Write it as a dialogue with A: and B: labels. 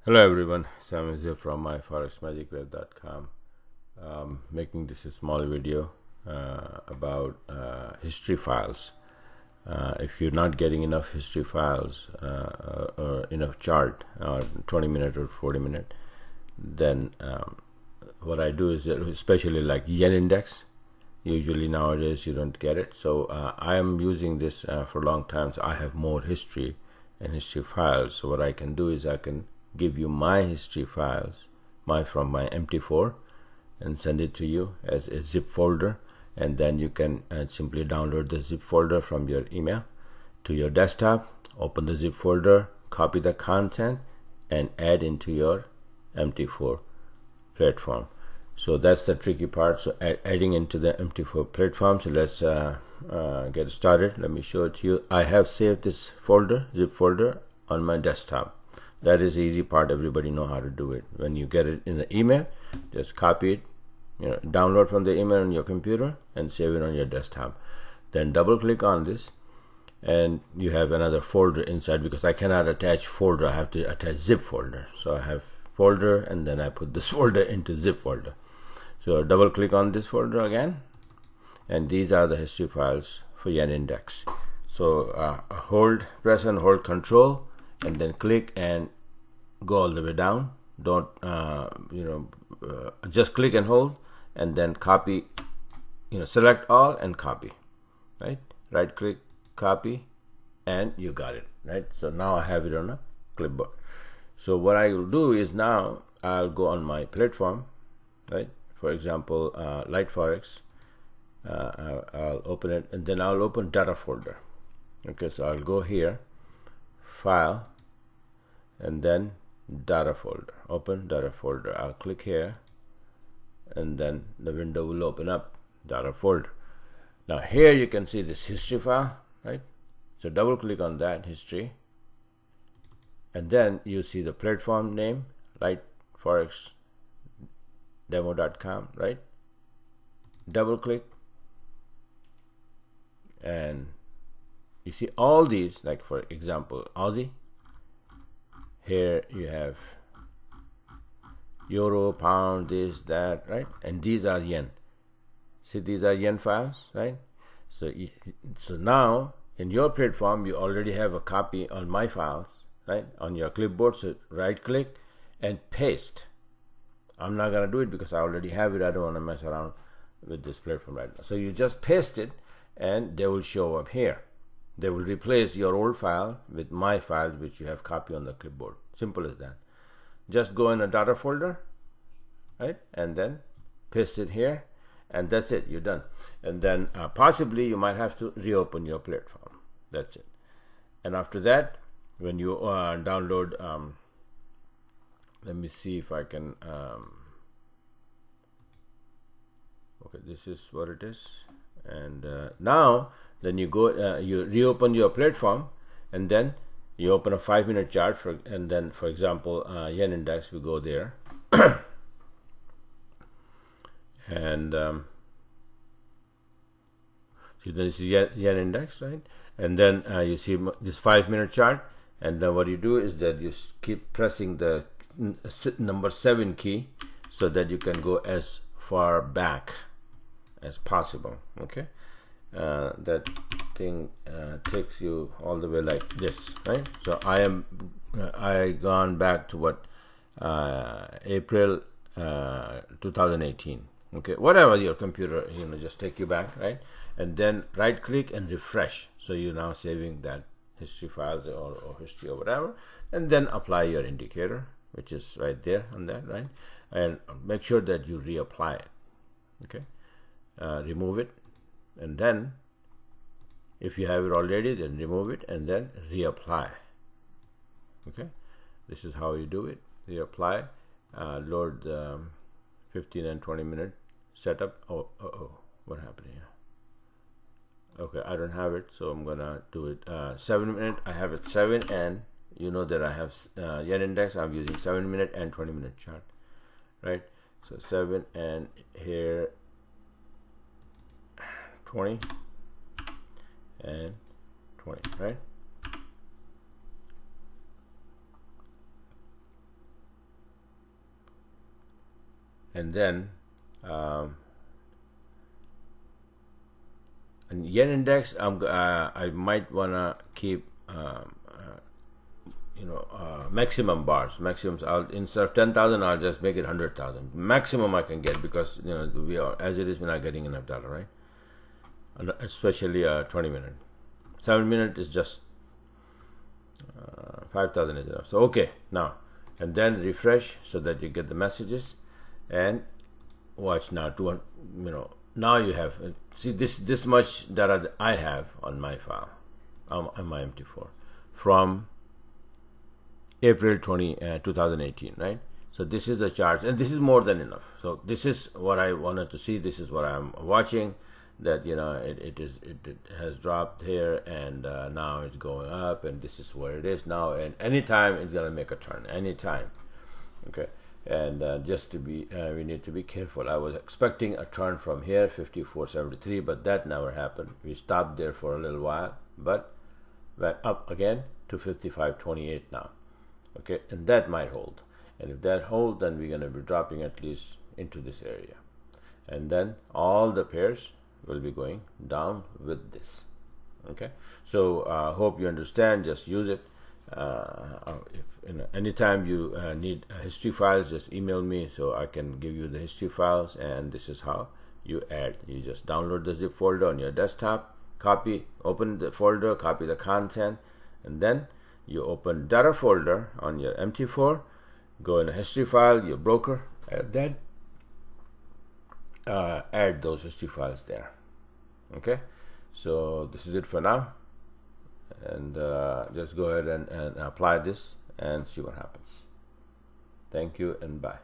A: Hello everyone, Sam is here from myforexmagicweb.com. Making this a small video about history files. If you're not getting enough history files or enough chart, 20 minute or 40 minute, then what I do is that, especially like yen index, usually nowadays you don't get it. So I am using this for a long time, so I have more history and history files. So what I can do is I can give you my history files from my MT4 and send it to you as a zip folder, and then you can simply download the zip folder from your email to your desktop, open the zip folder, copy the content, and add into your MT4 platform. So that's the tricky part. So adding into the MT4 platform. So let's get started. Let me show it to you. I have saved this folder, zip folder, on my desktop. That is the easy part. Everybody know how to do it. When you get it in the email, just copy it, download from the email on your computer and save it on your desktop. Then double click on this and you have another folder inside, because I cannot attach folder, I have to attach zip folder. So I have folder and then I put this folder into zip folder. So double click on this folder again, and these are the history files for yen index. So press and hold control, and then click and go all the way down. Don't just click and hold, and then copy, select all and copy, right click, copy, and you got it, right? So now I have it on a clipboard. So what I will do is now I'll go on my platform, right? For example, Light Forex. I'll open it, and then I'll open data folder. Okay, so I'll go here, file, and then data folder, open data folder. I'll click here, and then the window will open up, data folder. Now here you can see this history file, right? So double click on that, history, and then you see the platform name, lightforexdemo.com, right? Double click, and you see all these, like for example Aussie. Here you have euro, pound, this, that, right? And these are yen. See, these are yen files, right? So now in your platform you already have a copy on my files, right, on your clipboard. So right click and paste. I'm not gonna do it because I already have it. I don't want to mess around with this platform right now. So you just paste it and they will show up here. They will replace your old file with my files, which you have copy on the clipboard. Simple as that. Just go in a data folder, right, and then paste it here, and that's it. You're done. And then possibly you might have to reopen your platform. That's it. And after that, when you download, let me see if I can. Okay, this is what it is. And now then you go, you reopen your platform, and then you open a 5-minute chart and then, for example, yen index, we go there. And see, this is yen index, right? And then you see this 5-minute chart, and then what you do is that you keep pressing the number 7 key so that you can go as far back as possible. Okay, that thing takes you all the way like this, right? So I gone back to what, April 2018. Okay, whatever your computer, just take you back, right? And then right click and refresh. So you're now saving that history files or history or whatever, and then apply your indicator, which is right there on that, right? And make sure that you reapply it. Okay, remove it, and then if you have it already, then remove it and then reapply. Okay, this is how you do it. Reapply, load the 15 and 20 minute setup. Oh, what happened here? Okay, I don't have it, so I'm gonna do it 7 minute. I have it 7, and you know that I have yen index. I'm using 7-minute and 20-minute chart, right? So 7, and here 20 and 20, right? and then and yen index, I might wanna keep maximum bars, maximums. I'll, instead of 10,000, I'll just make it 100,000 maximum I can get, because we are, as it is, we're not getting enough data, right? And especially 20-minute. 7-minute is just 5,000 is enough. So okay, now and then refresh so that you get the messages, and watch now. Now you have, see, this much data that I have on my file, on my MT4 from April 2018, right? So this is the charts, and this is more than enough. So this is what I wanted to see. This is what I'm watching. That it has dropped here, and now it's going up, and this is where it is now. And anytime it's gonna make a turn, anytime. Okay, and just to be, we need to be careful. I was expecting a turn from here, 54.73, but that never happened. We stopped there for a little while, but went up again to 55.28 now. Okay, and that might hold, and if that holds, then we're going to be dropping at least into this area, and then all the pairs will be going down with this. Okay, so hope you understand. Just use it. If anytime you need history files, just email me so I can give you the history files. And this is how you add. You just download the zip folder on your desktop, copy, open the folder, copy the content, and then you open data folder on your MT4, go in a history file, your broker, add that, add those history files there. Okay, so this is it for now, and just go ahead and apply this and see what happens. Thank you, and bye.